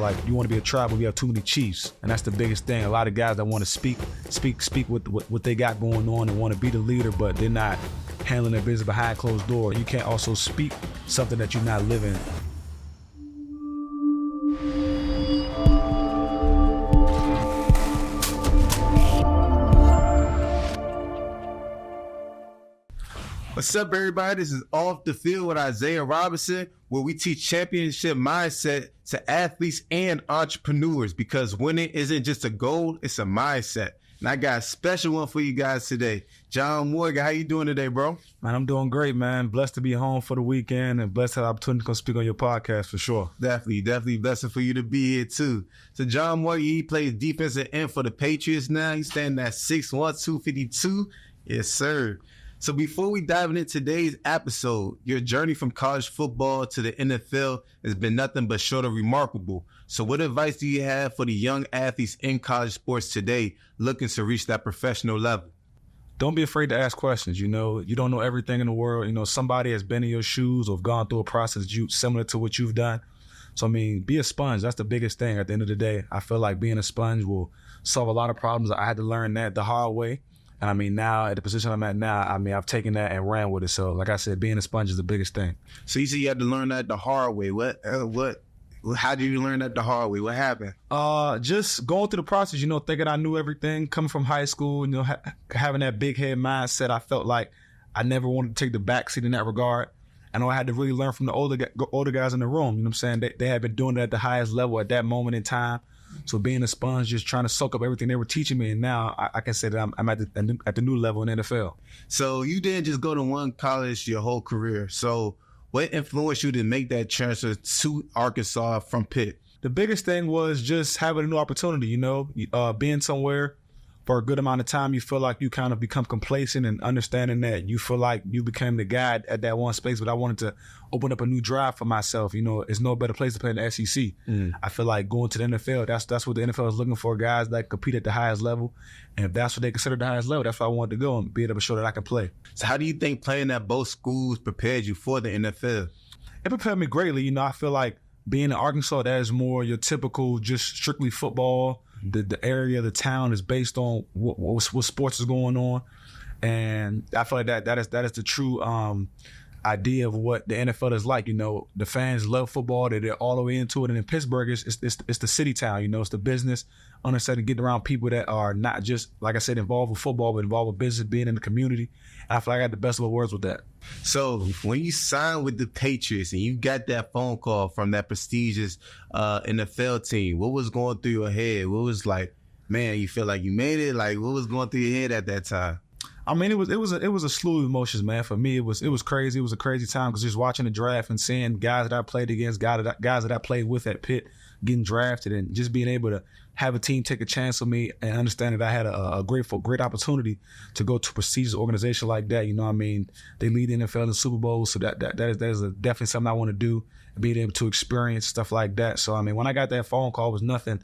like you want to be a tribe, but we have too many chiefs, and that's the biggest thing. A lot of guys that want to speak what they got going on and want to be the leader, but they're not handling their business behind closed doors. You can't also speak something that you're not living. What's up, everybody? This is Off the Field with Isaiah Robinson, where we teach championship mindset to athletes and entrepreneurs, because winning isn't just a goal, it's a mindset. And I got a special one for you guys today. John Morgan, how you doing today, bro? Man, I'm doing great, man. Blessed to be home for the weekend and blessed to have the opportunity to come speak on your podcast for sure. Definitely blessing for you to be here too. So John Morgan, he plays defensive end for the Patriots now. He's standing at 6'1", 252. Yes, sir. So before we dive into today's episode, your journey from college football to the NFL has been nothing but short of remarkable. So what advice do you have for the young athletes in college sports today looking to reach that professional level? Don't be afraid to ask questions. You know, you don't know everything in the world. You know, somebody has been in your shoes or gone through a process similar to what you've done. So, I mean, be a sponge. That's the biggest thing at the end of the day. I feel like being a sponge will solve a lot of problems. I had to learn that the hard way. And I mean, now at the position I'm at now, I mean, I've taken that and ran with it. So like I said, being a sponge is the biggest thing. So you said you had to learn that the hard way. How did you learn that the hard way? What happened? Just going through the process, you know, thinking I knew everything, coming from high school, you know, having that big head mindset. I felt like I never wanted to take the backseat in that regard. And I had to really learn from the older guys in the room. You know what I'm saying? They had been doing it at the highest level at that moment in time. So being a sponge, just trying to soak up everything they were teaching me, and now I can say that I'm at the new level in NFL. So you didn't just go to one college your whole career. So what influenced you to make that transfer to Arkansas from Pitt? The biggest thing was just having a new opportunity, you know, being somewhere for a good amount of time. You feel like you kind of become complacent and understanding that you feel like you became the guy at that one space, but I wanted to open up a new drive for myself. You know, it's no better place to play in the SEC. I feel like going to the NFL, that's what the NFL is looking for, guys that compete at the highest level. And if that's what they consider the highest level, that's why I wanted to go and be able to show that I can play. So how do you think playing at both schools prepared you for the NFL? It prepared me greatly. You know, I feel like being in Arkansas, that is more your typical, just strictly football. The area, the town is based on what sports is going on. And I feel like that is the true idea of what the NFL is like. You know, the fans love football. They're all the way into it. And in Pittsburgh, it's the city town. You know, it's the business, understanding, getting around people that are not just, like I said, involved with football, but involved with business, being in the community. And I feel like I got the best of both worlds with that. So when you signed with the Patriots and you got that phone call from that prestigious NFL team, what was going through your head? What was like, man, you feel like you made it? Like, what was going through your head at that time? I mean, it was a slew of emotions, man. For me, it was crazy. It was a crazy time because just watching the draft and seeing guys that I played against, guys that I played with at Pitt getting drafted, and just being able to have a team take a chance on me and understand that I had a great opportunity to go to a prestigious organization like that. You know what I mean? They lead the NFL in the Super Bowl, so that is definitely something I want to do, being able to experience stuff like that. So, I mean, when I got that phone call, it was nothing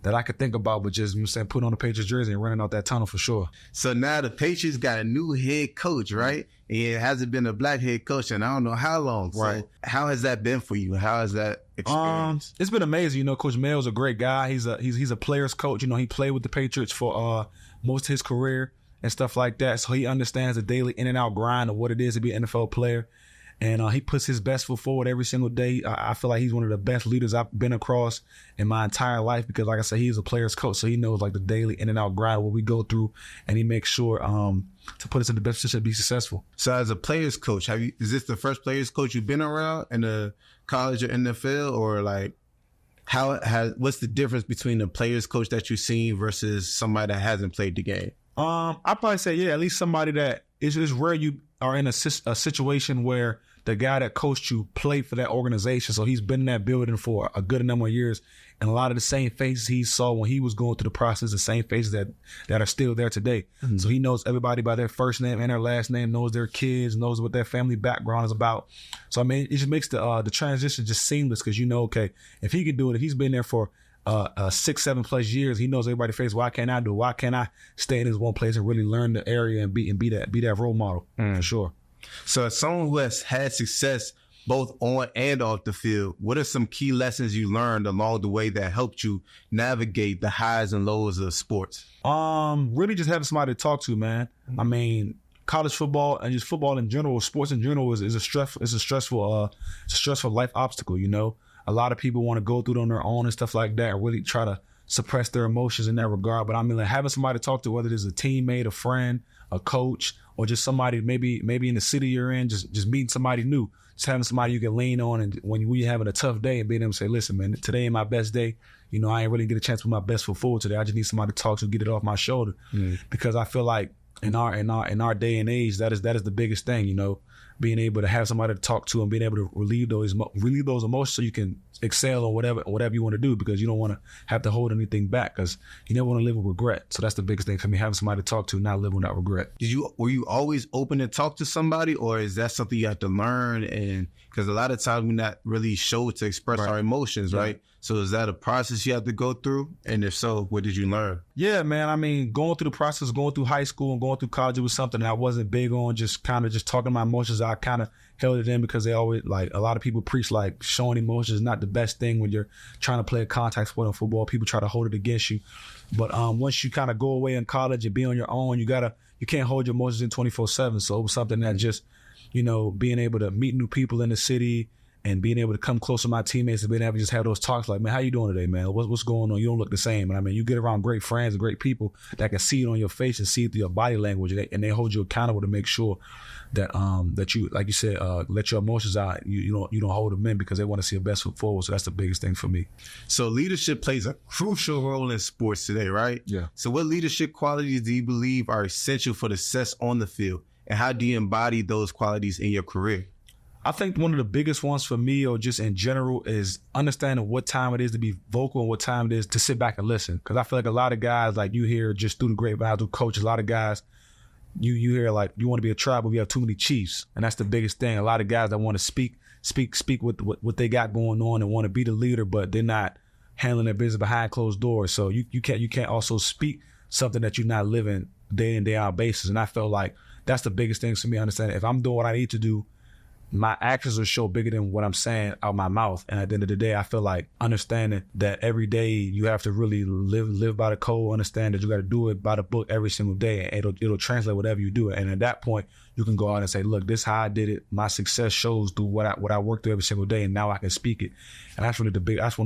that I could think about, but just, you know, saying, put on the Patriots jersey and running out that tunnel for sure. So now the Patriots got a new head coach, right? And it hasn't been a black head coach in I don't know how long. Right. So how has that been for you? How has that experience? It's been amazing. You know, Coach Mayo's a great guy. He's a player's coach. You know, he played with the Patriots for most of his career and stuff like that. So he understands the daily in and out grind of what it is to be an NFL player. And he puts his best foot forward every single day. I feel like he's one of the best leaders I've been across in my entire life because, like I said, he's a player's coach. So he knows like the daily in and out grind, what we go through, and he makes sure to put us in the best position to be successful. So as a player's coach, is this the first player's coach you've been around in the college or NFL, or like what's the difference between the player's coach that you've seen versus somebody that hasn't played the game? I'd probably say, yeah, at least somebody that is rare you are in a situation where the guy that coached you played for that organization. So he's been in that building for a good number of years. And a lot of the same faces he saw when he was going through the process, the same faces that are still there today. Mm-hmm. So he knows everybody by their first name and their last name, knows their kids, knows what their family background is about. So, I mean, it just makes the transition just seamless because you know, okay, if he can do it, if he's been there for 6-7 plus years, he knows everybody face. Why can't I do it? Why can't I stay in this one place and really learn the area and be that role model? For sure. So as someone who has had success both on and off the field. What are some key lessons you learned along the way that helped you navigate the highs and lows of sports? Really just having somebody to talk to, man. I mean, college football and just football in general, sports in general is a stressful life obstacle, you know. A lot of people want to go through it on their own and stuff like that and really try to suppress their emotions in that regard. But I mean, like, having somebody to talk to, whether it is a teammate, a friend, a coach, or just somebody maybe in the city you're in, just meeting somebody new, just having somebody you can lean on, and when you're having a tough day and being able to say, listen, man, today ain't my best day. You know, I ain't really get a chance to put my best foot forward today. I just need somebody to talk to, get it off my shoulder, because I feel like in our day and age, that is the biggest thing, you know, being able to have somebody to talk to and being able to relieve those emotions so you can excel on whatever you want to do, because you don't want to have to hold anything back, because you never want to live with regret. So that's the biggest thing for me, having somebody to talk to, not living without regret. Were you always open to talk to somebody, or is that something you have to learn? And because a lot of times we're not really sure to express our emotions, right? So is that a process you have to go through? And if so, what did you learn? Yeah, man. I mean, going through the process, going through high school and going through college, it was something that I wasn't big on, just talking my emotions. I kind of held it in because they always, like, a lot of people preach like showing emotions is not the best thing when you're trying to play a contact sport in football. People try to hold it against you. But once you kind of go away in college and be on your own, you can't hold your emotions in 24/7. So it was something that just, you know, being able to meet new people in the city and being able to come close to my teammates and being able to just have those talks like, man, how you doing today, man? What's going on? You don't look the same. And I mean, you get around great friends and great people that can see it on your face and see it through your body language, and they hold you accountable to make sure that that you, like you said, let your emotions out. You don't hold them in, because they want to see your best foot forward. So that's the biggest thing for me. So leadership plays a crucial role in sports today, right? Yeah. So what leadership qualities do you believe are essential for the success on the field? And how do you embody those qualities in your career? I think one of the biggest ones for me, or just in general, is understanding what time it is to be vocal and what time it is to sit back and listen. Because I feel like a lot of guys, like, you hear just through the grapevine, through coaches, a lot of guys, you hear like, you want to be a tribe, but we have too many chiefs. And that's the biggest thing. A lot of guys that want to speak what they got going on and want to be the leader, but they're not handling their business behind closed doors. So you can't also speak something that you're not living day in, day out basis. And I felt like that's the biggest thing for me, understanding if I'm doing what I need to do, my actions will show bigger than what I'm saying out my mouth. And at the end of the day, I feel like understanding that every day you have to really live by the code, understand that you got to do it by the book every single day, and it'll translate whatever you do. And at that point, you can go out and say, look, this is how I did it. My success shows through what I work through every single day, and now I can speak it. And that's one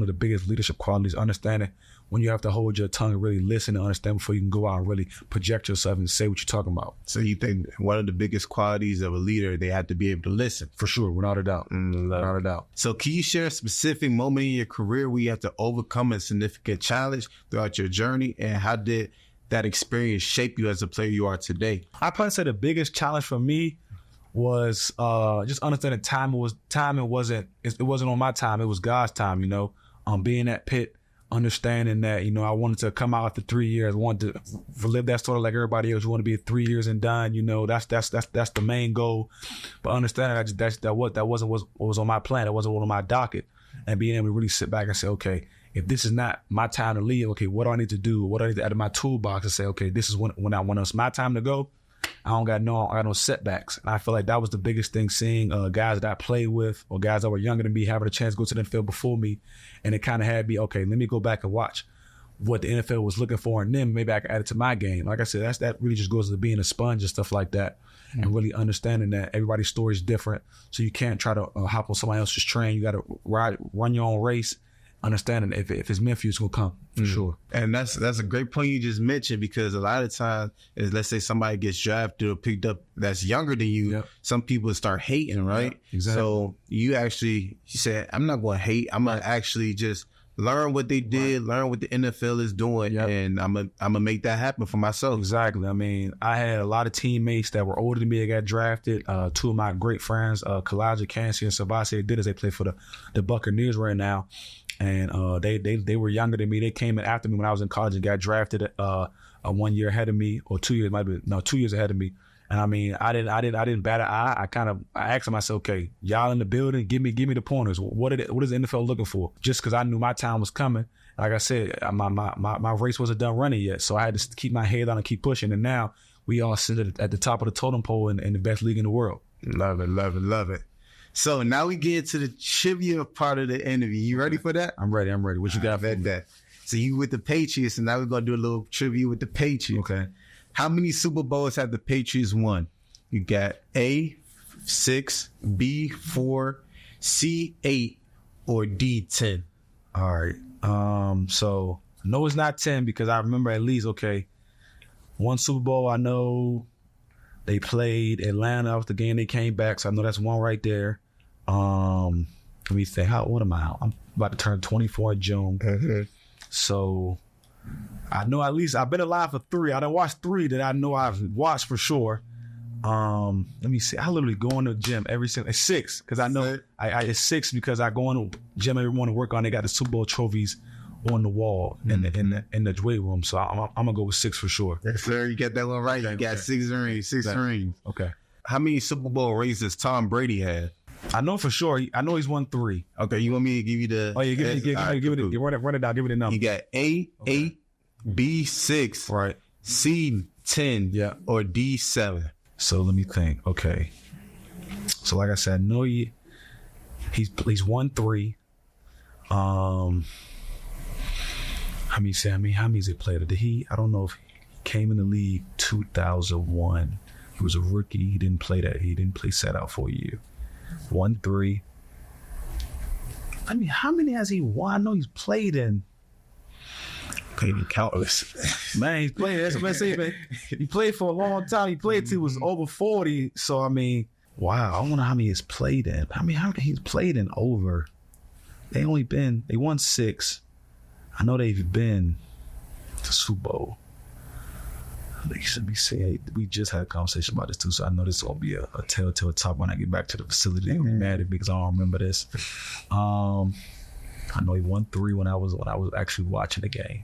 of the biggest leadership qualities, understanding when you have to hold your tongue and really listen and understand before you can go out and really project yourself and say what you're talking about. So you think one of the biggest qualities of a leader, they have to be able to listen? For sure, without a doubt. Without a doubt. So can you share a specific moment in your career where you have to overcome a significant challenge throughout your journey, and how did that experience shape you as a player you are today? I'd probably say the biggest challenge for me was just understanding time. It wasn't on my time, it was God's time, you know. Being at Pitt, understanding that, you know, I wanted to come out after 3 years, wanted to live that story like everybody else. You want to be 3 years and done, you know, that's the main goal. But understanding that wasn't what was on my plan. It wasn't on my docket. And being able to really sit back and say, okay, if this is not my time to leave, okay, what do I need to do? What do I need to add to my toolbox to say, okay, this is when it's my time to go. I got no setbacks. And I feel like that was the biggest thing, seeing guys that I played with or guys that were younger than me having a chance to go to the NFL before me. And it kind of had me, okay, let me go back and watch what the NFL was looking for, and then maybe I can add it to my game. Like I said, that really just goes to being a sponge and stuff like that, and really understanding that everybody's story is different. So you can't try to hop on somebody else's train. You got to run your own race, understanding if it's meant for you, it's going to come, for sure. And that's a great point you just mentioned, because a lot of times, let's say somebody gets drafted or picked up that's younger than you, some people start hating, right? Yeah, exactly. So you said, I'm not going to hate. I'm going to actually just learn what they did, learn what the NFL is doing, and I'm gonna make that happen for myself. Exactly. I mean, I had a lot of teammates that were older than me that got drafted. Two of my great friends, Kalaja Cansey and Sabasi Didas, they play for the Buccaneers right now. And they were younger than me. They came in after me when I was in college and got drafted 1 year ahead of me, or 2 years, 2 years ahead of me. And I mean, I didn't bat an eye. I asked myself, okay, y'all in the building, give me the pointers. What is the NFL looking for? Just because I knew my time was coming. Like I said, my race wasn't done running yet, so I had to keep my head on and keep pushing. And now we all sit at the top of the totem pole in the best league in the world. Love it, love it, love it. So now we get to the trivia part of the interview. You ready for that? I'm ready. What you got? That. So you with the Patriots, and now we're gonna do a little trivia with the Patriots. Okay. How many Super Bowls have the Patriots won? You got A, 6, B, 4, C, 8, or D, 10. All right. So no, it's not 10 because I remember at least one Super Bowl. I know they played Atlanta. Off the game they came back, so I know that's one right there. Let me think. What am I? I'm about to turn 24 in June. Mm-hmm. So I know at least I've been alive for 3. I done watched 3 that I know I've watched for sure. Let me see. I literally go in the gym every single. It's 6 because I know it's 6 because I go in the gym every morning to work on. They got the Super Bowl trophies on the wall in the weight room. So I'm gonna go with 6 for sure. Yes, sir. You got that one right. You got 6 rings. 6 rings. Okay. How many Super Bowl rings does Tom Brady have? I know for sure. I know he's won 3. Okay, you want me to give you the? Oh yeah, give it. Run it down. Give me the number. You got A 8, B 6, Right. C 10, Yeah. or D 7. So let me think. Okay. So like I said, I know he's won 3. How many has he played? I don't know if he came in the league 2001. He was a rookie. He didn't play set out for a year. 1 3. I mean, how many has he won? I know he's played in. Played in countless. Man, he's played. That's what I'm saying, man. He played for a long time. He played till he was over 40. So I mean, wow. I wonder how many he's played in. How many he's played in over? They won 6. I know they've been to Super Bowl. Let me say, we just had a conversation about this too, so I know this will be a telltale talk when I get back to the facility. They're gonna be mad at me because I don't remember this. I know he won 3 when I was actually watching the game.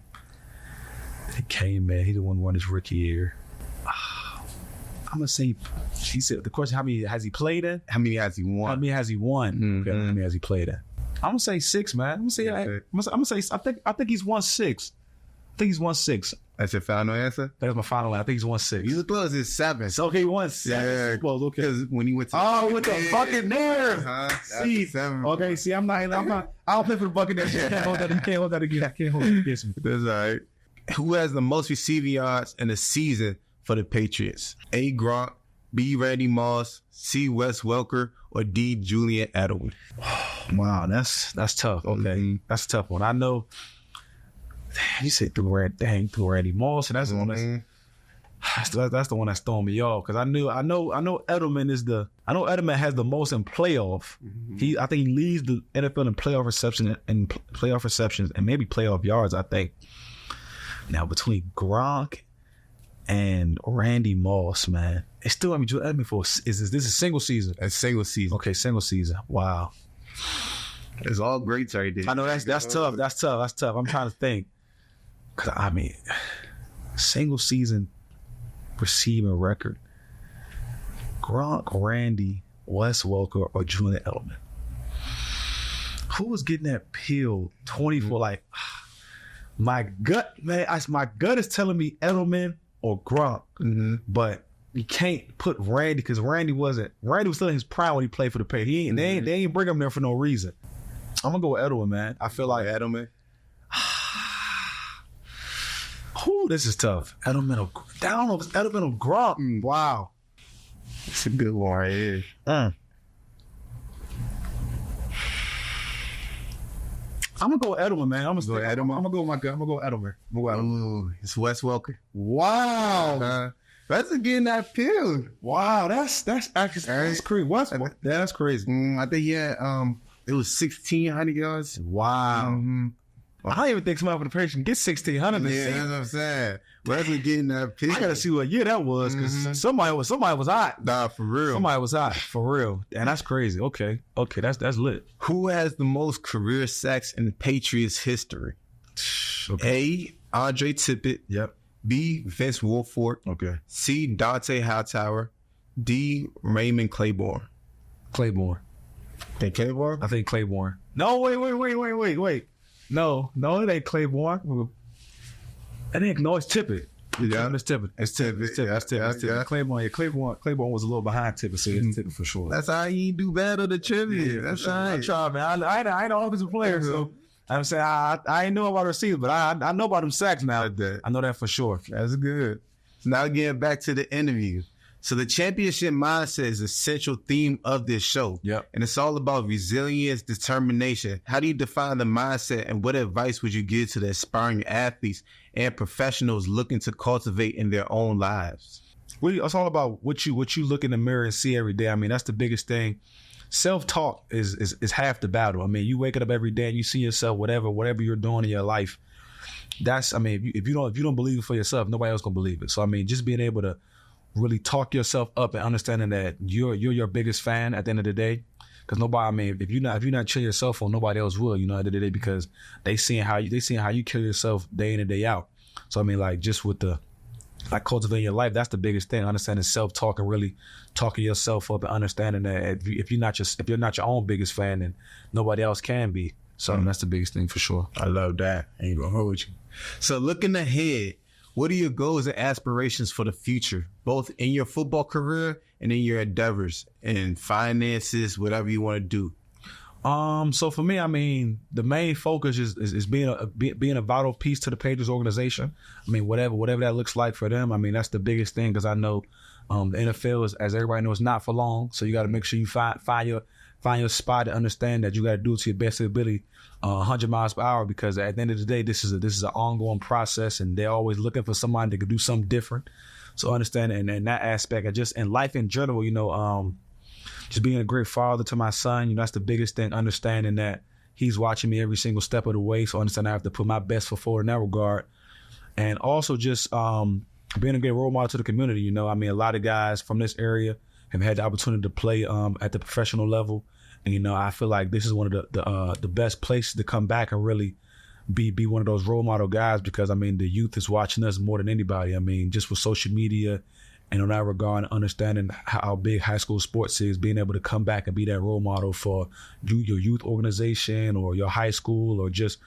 He came in. He the one who won his rookie year. I'm gonna say. He said the question: how many has he played in? How many has he won? How many has he won? Mm-hmm. Okay, how many has he played in? I'm gonna say 6, man. I'm gonna say. I think he's won 6. I think he's won 6. That's your final answer? That's my final one. I think he's won 6. You close. It's 7. So, okay, he won 7. Yeah, Well, okay. Because when he went to with the Buccaneers. See, 7. Okay, see, I don't play for the Buccaneers. I can't hold that again. I can't hold it against me. That's all right. Who has the most receiving yards in a season for the Patriots? A. Gronk, B. Randy Moss, C. Wes Welker, or D. Julian Edelman? Wow, that's tough. Okay, That's a tough one. I know. You said through Randy Moss, and that's the one that's the one that's throwing me off because I know Edelman Edelman has the most in playoff. I think he leads the NFL in playoff receptions and maybe playoff yards. I think. Now between Gronk and Randy Moss, man, it's still is this a single season? A single season. Okay, single season. Wow, it's all greats right there. I know that's tough. That's tough. I'm trying to think. Cause I mean, single season receiving record. Gronk, Randy, Wes Welker, or Julian Edelman. Who was getting that pill 24? Like, my gut, man. My gut is telling me Edelman or Gronk, but you can't put Randy because Randy was still in his prime when he played for the Patriots. They ain't bring him there for no reason. I'm gonna go with Edelman, man. I feel like Edelman. Ooh, this is tough. Edelman or I don't know if it's Edelman or Gronk. Wow. It's a good one right here. I'm gonna go with Edelman, man. I'm gonna go with my gut. I'm gonna go with Edelman. Ooh, it's Wes Welker. Wow. That's getting that pill. Wow, that's actually that's crazy. That's crazy. I think he had it was 1,600 yards. Wow. I don't even think somebody for the Patriots can get 1,600. Yeah, that's what I'm saying. Wesley getting that pill. I gotta see what year that was because somebody was hot. Nah, for real. Somebody was hot for real, and that's crazy. Okay, that's lit. Who has the most career sacks in the Patriots history? Okay. A. Andre Tippett. Yep. B. Vince Wilfork. Okay. C. Dante Hightower. D. Raymond Claiborne. Claiborne. Think Claiborne? I think Claiborne. No, wait. No, it ain't Claiborne. It's Tippett. Yeah, It's tipping. It's tipping. It's tipping. It's tipping. It's tipping. Claiborne was a little behind tipping, so it's tipping for sure. That's how you do better the trivia. Yeah, That's sure. right. I try, man. I ain't an offensive player, so I'm saying I ain't know about receivers, but I know about them sacks now. I know that for sure. That's good. So now getting back to the interview. So the championship mindset is a central theme of this show. Yep. And it's all about resilience, determination. How do you define the mindset, and what advice would you give to the aspiring athletes and professionals looking to cultivate in their own lives? It's all about what you look in the mirror and see every day. I mean, that's the biggest thing. Self-talk is half the battle. I mean, you wake up every day and you see yourself, whatever you're doing in your life. If you don't believe it for yourself, nobody else gonna believe it. So I mean, just being able to really talk yourself up and understanding that you're your biggest fan at the end of the day. Because nobody, I mean, if you're not cheering yourself on, nobody else will, at the end of the day, because they seeing how you kill yourself day in and day out. So I mean, like, just with cultivating your life, that's the biggest thing. Understanding self-talk and really talking yourself up and understanding that if you're not your own biggest fan, then nobody else can be. So that's the biggest thing for sure. I love that. I ain't gonna hold you. So looking ahead, what are your goals and aspirations for the future, both in your football career and in your endeavors and finances, whatever you want to do? So for me, I mean, the main focus is being a vital piece to the Patriots organization. I mean, whatever that looks like for them. I mean, that's the biggest thing, because I know the NFL is, as everybody knows, not for long. So you got to make sure you find your spot and understand that you got to do it to your best ability, 100 miles per hour. Because at the end of the day, this is an ongoing process, and they're always looking for somebody that can do something different. So understand, and that aspect, and just in life in general, just being a great father to my son, that's the biggest thing, understanding that he's watching me every single step of the way. So understand I have to put my best foot forward in that regard. And also just being a great role model to the community. I mean, a lot of guys from this area have had the opportunity to play at the professional level. And, I feel like this is one of the best places to come back and really be one of those role model guys, because, I mean, the youth is watching us more than anybody. I mean, just with social media, and in that regard, understanding how big high school sports is, being able to come back and be that role model for your youth organization or your high school, or just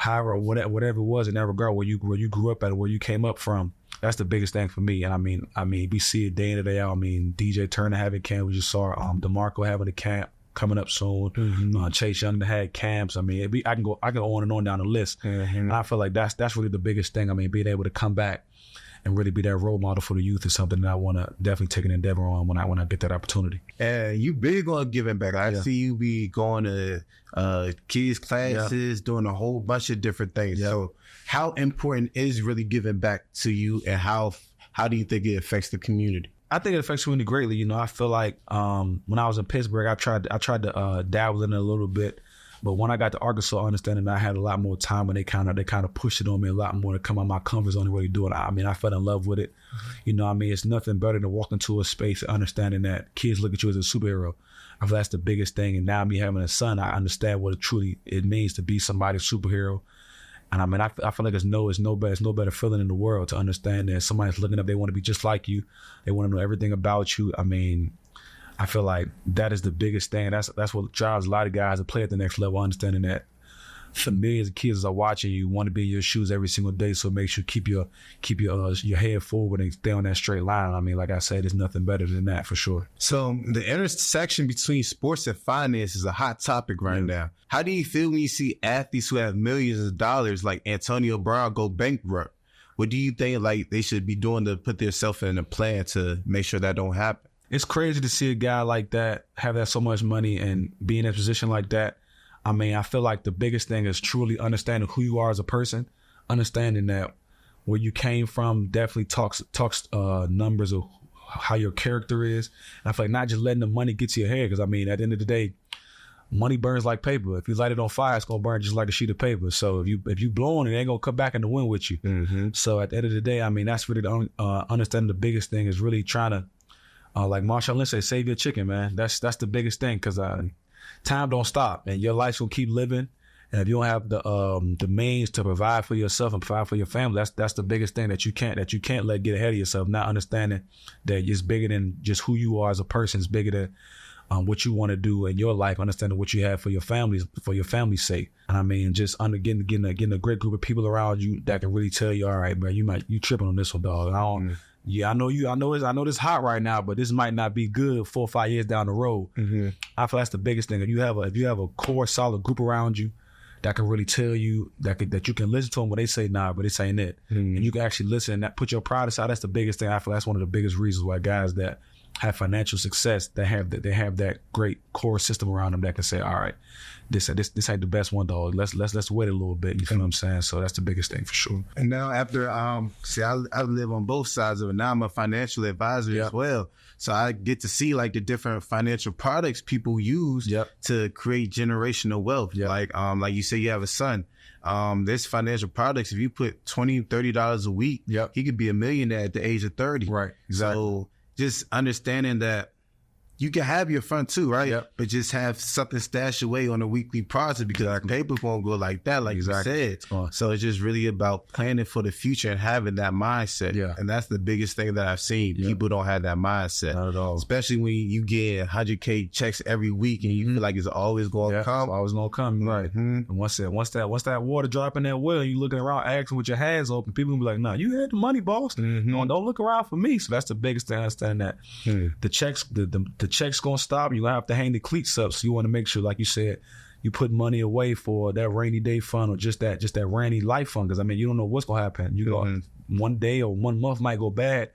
whatever it was in that regard, where you grew up at, where you came up from. That's the biggest thing for me. And I mean, we see it day in and day out. I mean, DJ Turner having camp. We just saw DeMarco having a camp coming up soon. Mm-hmm. Chase Young had camps. I mean, I can go on and on down the list. Mm-hmm. And I feel like that's really the biggest thing. I mean, being able to come back and really be that role model for the youth is something that I want to definitely take an endeavor on when I get that opportunity. And you big on giving back. I see you be going to kids classes, doing a whole bunch of different things. Yeah. So how important is really giving back to you, and how do you think it affects the community? I think it affects the community greatly. I feel like when I was in Pittsburgh, I tried to dabble in it a little bit. But when I got to Arkansas, understanding that I had a lot more time, and they kind of pushed it on me a lot more to come out my comfort zone and really do it. I mean, I fell in love with it. I mean, it's nothing better than walking into a space and understanding that kids look at you as a superhero. I feel that's the biggest thing. And now me having a son, I understand what it means to be somebody's superhero. And I mean, I feel like it's no better feeling in the world to understand that somebody's looking up, they want to be just like you. They want to know everything about you. I mean, I feel like that is the biggest thing. That's what drives a lot of guys to play at the next level, understanding that millions of kids are watching you, want to be in your shoes every single day. So make sure keep your head forward and stay on that straight line. I mean, like I said, there's nothing better than that for sure. So the intersection between sports and finance is a hot topic right now. How do you feel when you see athletes who have millions of dollars like Antonio Brown go bankrupt? What do you think like they should be doing to put themselves in a plan to make sure that don't happen? It's crazy to see a guy like that have that so much money and be in a position like that. I mean, I feel like the biggest thing is truly understanding who you are as a person, understanding that where you came from definitely talks numbers of how your character is. And I feel like not just letting the money get to your head, because I mean, at the end of the day, money burns like paper. If you light it on fire, it's gonna burn just like a sheet of paper. So if you blow on it, it ain't gonna come back in the wind with you. Mm-hmm. So at the end of the day, I mean, that's really understanding the biggest thing is really trying to, like Marshawn Lynch said, save your chicken, man. That's the biggest thing, because time don't stop, and your life's gonna keep living. And if you don't have the means to provide for yourself and provide for your family, that's the biggest thing that you can't let get ahead of yourself. Not understanding that it's bigger than just who you are as a person. It's bigger than what you want to do in your life, understanding what you have for your family's sake. And I mean, just getting a great group of people around you that can really tell you, all right, man, you tripping on this one, dog. I know this hot right now, but this might not be good 4 or 5 years down the road. I feel that's the biggest thing. If you have a core, solid group around you that can really tell you that you can listen to them when they say nah, but this ain't it, and you can actually listen and that put your pride aside. That's the biggest thing. I feel that's one of the biggest reasons why guys that have financial success, they have that great core system around them that can say, all right, this ain't the best one, though. Let's wait a little bit. You feel what I'm saying? So that's the biggest thing for sure. And now after I live on both sides of it. Now I'm a financial advisor as well. So I get to see like the different financial products people use to create generational wealth. Like you say, you have a son. There's financial products. If you put $20, $30 a week, he could be a millionaire at the age of 30. Right. Exactly. So just understanding that you can have your fun too, right? But just have something stashed away on a weekly project because paper won't go like that, like you said. So it's just really about planning for the future and having that mindset. And that's the biggest thing that I've seen. People don't have that mindset. Not at all. Especially when you get 100K checks every week and you feel like it's always going to come. Always going to come. Right. And once that water drop in that well, you looking around asking with your hands open, people will be like, nah, you had the money, boss. Don't look around for me. So that's the biggest thing. I understand that. The checks, the check's gonna stop. You're gonna have to hang the cleats up. So you want to make sure, like you said, you put money away for that rainy day fund or just that rainy life fund. Because I mean, you don't know what's gonna happen. You go one day or 1 month might go bad,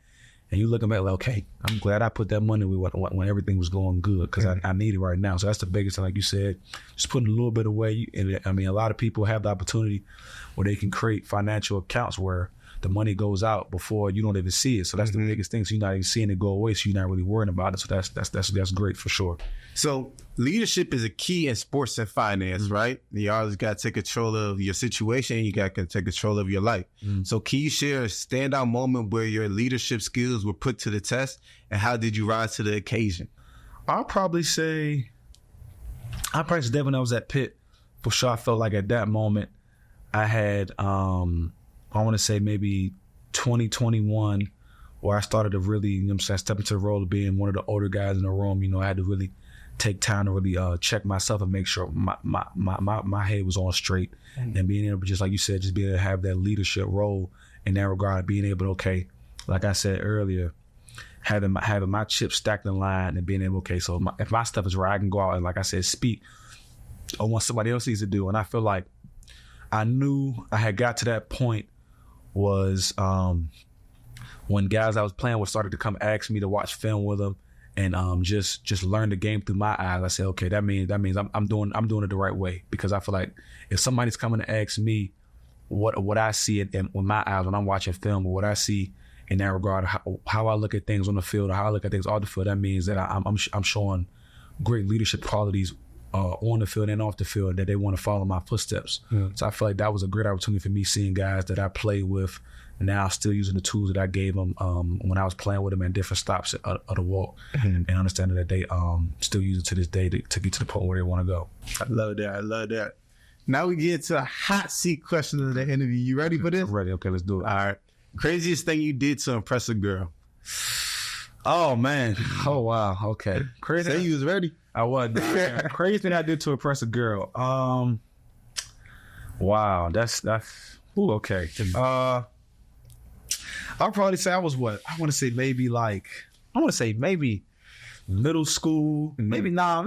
and you looking back like, okay, I'm glad I put that money away when everything was going good because I need it right now. So that's the biggest thing, like you said, just putting a little bit away. And I mean, a lot of people have the opportunity where they can create financial accounts where the money goes out before you don't even see it. So that's the biggest thing. So you're not even seeing it go away. So you're not really worrying about it. So that's great for sure. So leadership is a key in sports and finance, right? You always got to take control of your situation and you got to take control of your life. So can you share a standout moment where your leadership skills were put to the test and how did you rise to the occasion? I'll probably say definitely when I was at Pitt, for sure. I felt like at that moment I had, I want to say maybe 2021 where I started to really, step into the role of being one of the older guys in the room. I had to really take time to really check myself and make sure my head was on straight and being able to, just like you said, just being able to have that leadership role in that regard, being able to, okay, like I said earlier, having my chips stacked in line and being able, okay, so if my stuff is right, I can go out and, like I said, speak on what somebody else needs to do. And I feel like I knew I had got to that point was when guys I was playing with started to come ask me to watch film with them and just learn the game through my eyes. I said, okay, that means I'm doing it the right way, because I feel like if somebody's coming to ask me what I see with my eyes when I'm watching film, or what I see in that regard, how I look at things on the field or how I look at things off the field, that means that I'm showing great leadership qualities on the field and off the field, that they want to follow my footsteps. So I feel like that was a great opportunity for me, seeing guys that I played with now still using the tools that I gave them when I was playing with them at different stops of the walk, and understanding that they still use it to this day to get to the point where they want to go. I love that. Now we get to a hot seat question of the interview. You ready for this? I'm ready. Okay, let's do it. All right. Craziest thing you did to impress a girl? Oh, man. Oh, wow. Okay. Crazy. Say you was ready. I was. Crazy thing I did to impress a girl. Wow. That's okay. I'll probably say I was what? I want to say maybe middle school. Maybe I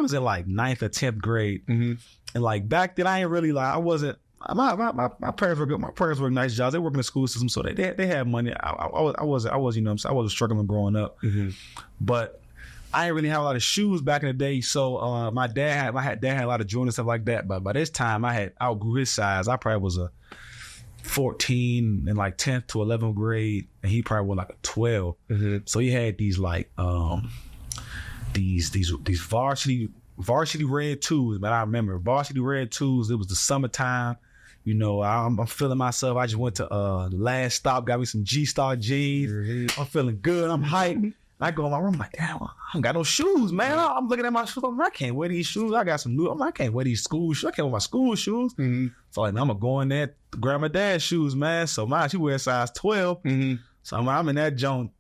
was in like 9th or 10th grade. And like back then I ain't really I wasn't, my parents were good. My parents worked nice jobs. They worked in the school system, so they had money. I was I wasn't struggling growing up. But I didn't really have a lot of shoes back in the day. So my dad had a lot of jewelry and stuff like that. But by this time I had outgrew his size. I probably was a 14 in like 10th to 11th grade, and he probably was like a 12. So he had these like these varsity red twos. But I remember varsity red twos. It was the summertime. I'm feeling myself. I just went to the last stop, got me some G-Star jeans. I'm feeling good. I'm hyped. I go in my room, I'm like, damn, I don't got no shoes, man. I'm looking at my shoes. I can't wear these shoes. I got some new. I can't wear these school shoes. I can't wear my school shoes. So I'm gonna go in there, grab my dad's shoes, man. So she wears size 12. So I'm in that joint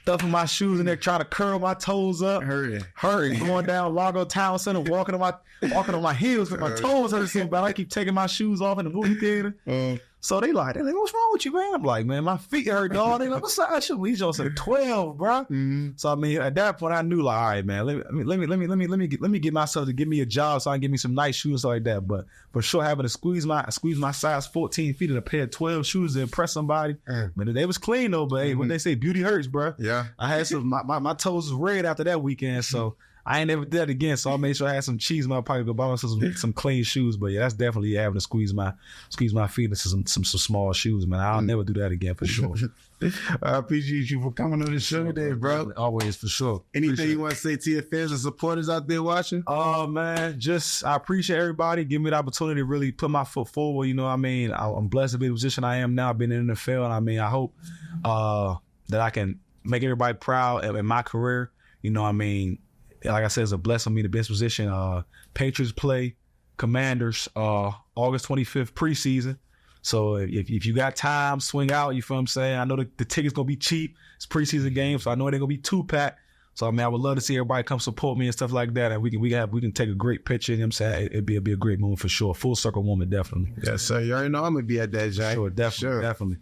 stuffing my shoes in there, trying to curl my toes up. Hurry. Going down Largo Town Center, walking on my heels with my toes hurt so bad. I keep taking my shoes off in the movie theater. So they like, what's wrong with you, man? I'm like, man, my feet hurt, dog. They like, what's that? I should we just said 12, bro. Mm-hmm. So I mean, at that point, I knew like, all right, man, let me get myself to give me a job so I can get me some nice shoes like that. But for sure, having to squeeze my size 14 feet in a pair of 12 shoes to impress somebody, man, they was clean though. But hey, when they say beauty hurts, bro, yeah, I had some my toes was red after that weekend, so. I ain't never did that again, so I made sure I had some cheese in my pocket to buy myself some clean shoes. But yeah, that's definitely having to squeeze my feet into some small shoes, man. I'll never do that again for sure. I appreciate you for coming on the show today, bro. Always, for sure. Anything you want to say to your fans and supporters out there watching? Oh man, I appreciate everybody giving me the opportunity to really put my foot forward. You know what I mean? I'm blessed to be in the position I am now. I've been in the NFL, and I mean, I hope that I can make everybody proud in my career. You know what I mean? Like I said, it's a blessing for me to be in this position. Patriots play Commanders August 25th preseason. So if you got time, swing out. You feel what I'm saying? I know the ticket's going to be cheap. It's preseason game, so I know they're going to be 2-pack. So I mean, I would love to see everybody come support me and stuff like that. And we can take a great picture. You know what I'm saying? It'd be a great moment for sure. Full circle moment, definitely. Yes, sir. You already know I'm going to be at that, Jack. Sure, definitely.